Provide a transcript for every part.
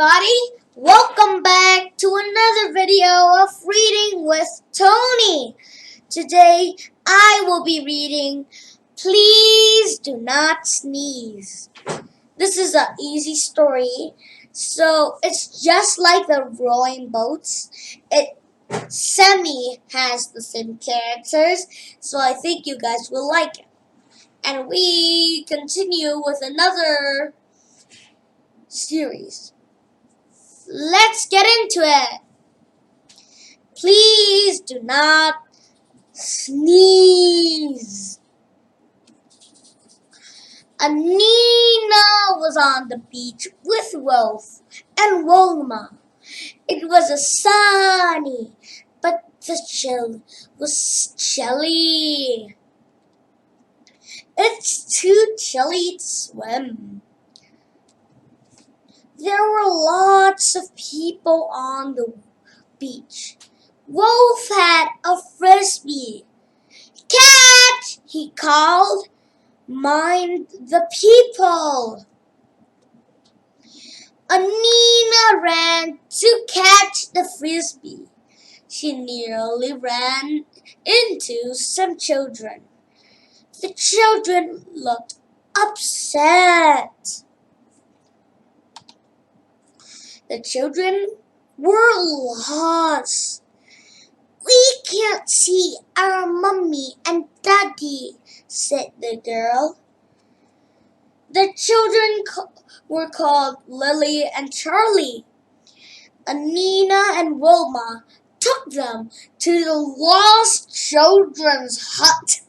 everybody, welcome back to another video of Reading with Tony. Today I will be reading Please Do Not Sneeze. This is an easy story, so it's just like the rowing boats. Semi has the same characters, so I think you guys will like it. And we continue with another series. Let's get into it. Please do not sneeze. Anina was on the beach with Wolf and Wilma. It was a sunny, but the chill was chilly. It's too chilly to swim. There were lots of people on the beach. Wolf had a frisbee. Catch! He called. Mind the people. Anina ran to catch the frisbee. She nearly ran into some children. The children looked upset. The children were lost. We can't see our mommy and daddy, said the girl. The children were called Lily and Charlie. Anina and Wilma took them to the lost children's hut.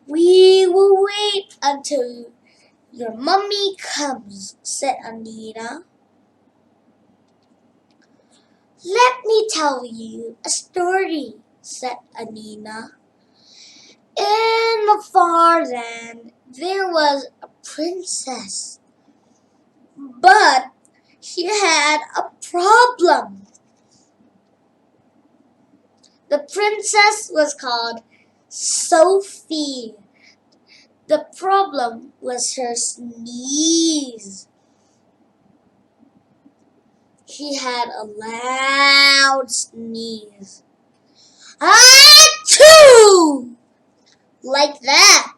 We will wait until your mommy comes, said Anina. Let me tell you a story, said Anina. In the far land, there was a princess, but she had a problem. The princess was called Sophie. The problem was her sneeze. She had a loud sneeze. Achoo! Like that.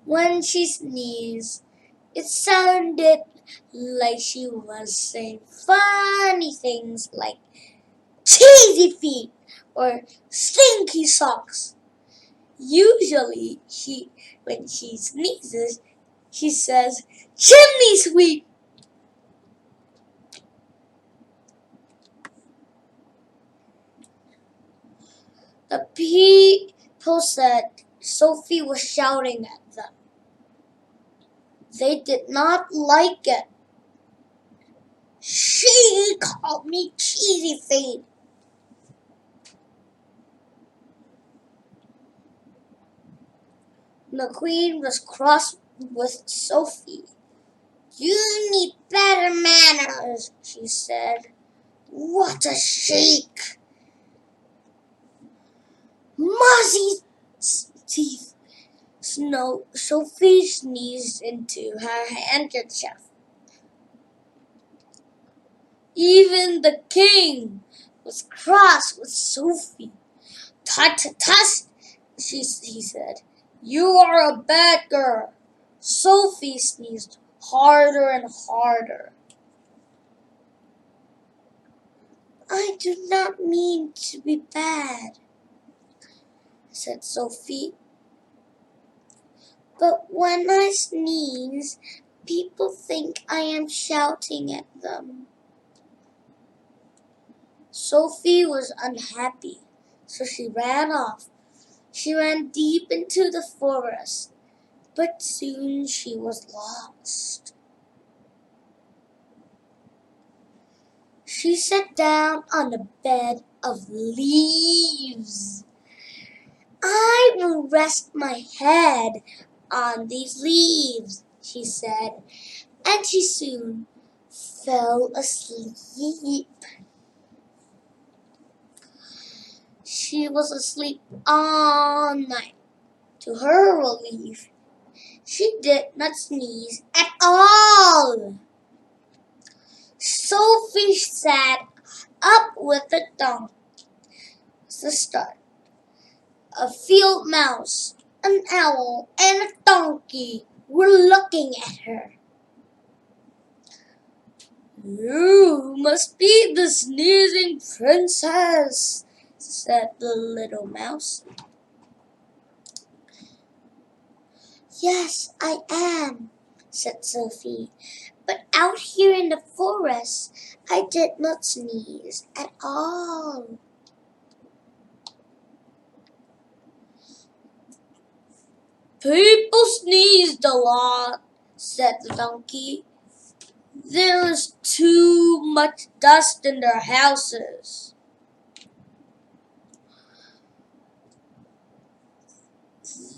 When she sneezed, it sounded like she was saying funny things like cheesy feet or stinky socks. Usually, when she sneezes, she says, chimney sweep. The people said Sophie was shouting at them. They did not like it. She called me cheesy feet. The queen was cross with Sophie. You need better manners, she said. What a shake! Muzzy teeth. Sophie sneezed into her handkerchief. Even the king was cross with Sophie. Tut, tut, tut, he said. You are a bad girl. Sophie sneezed harder and harder. I do not mean to be bad, said Sophie. But when I sneeze, people think I am shouting at them. Sophie was unhappy, so she ran off. She ran deep into the forest, but soon she was lost. She sat down on a bed of leaves. I will rest my head on these leaves, she said, and she soon fell asleep. She was asleep all night. To her relief, She did not sneeze at all. Sophie sat up with the donkey. The start. A field mouse, an owl, and a donkey were looking at her. "You must be the sneezing princess," said the little mouse. "Yes, I am," said Sophie. "But out here in the forest, I did not sneeze at all." "People sneezed a lot," said the donkey. "There is too much dust in their houses."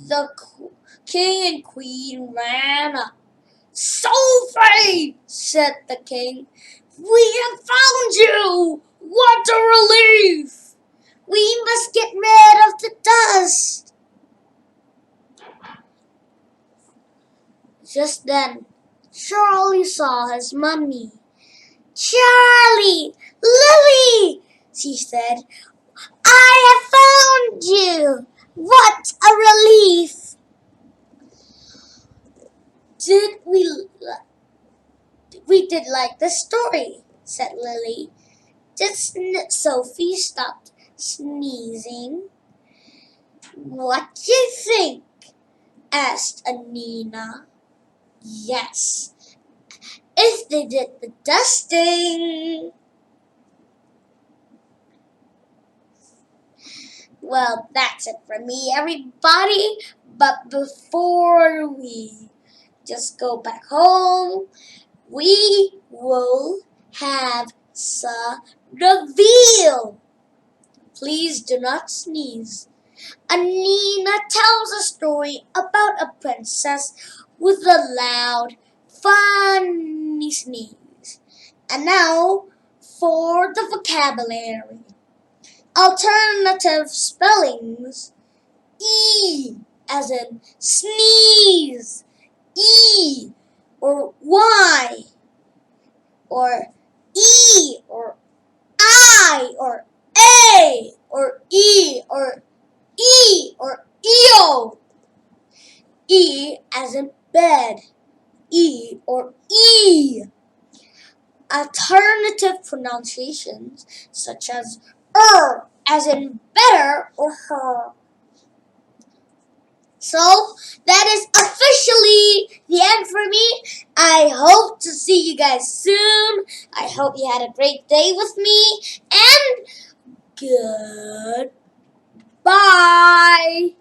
The king and queen ran up. "Sophie," said the king, "we have found you! What a relief! We must get rid of the dust." Just then, Charlie saw his mummy. "Charlie! Lily!" she said. "I have found you! What a relief!" Did we did like the story," said Lily. Did Sophie stop sneezing? "What do you think?" asked Anina. "Yes, if they did the dusting." Well, that's it for me, everybody. But before we just go back home, we will have some reveal. Please do not sneeze. Anina tells a story about a princess with a loud, funny sneeze. And now for the vocabulary. Alternative spellings. E as in sneeze. E or Y or E or I or A or E or E or EO. E as in bed. E or E. Alternative pronunciations such as as in better or her. So that is officially the end for me. I hope to see you guys soon. I hope you had a great day with me. And goodbye.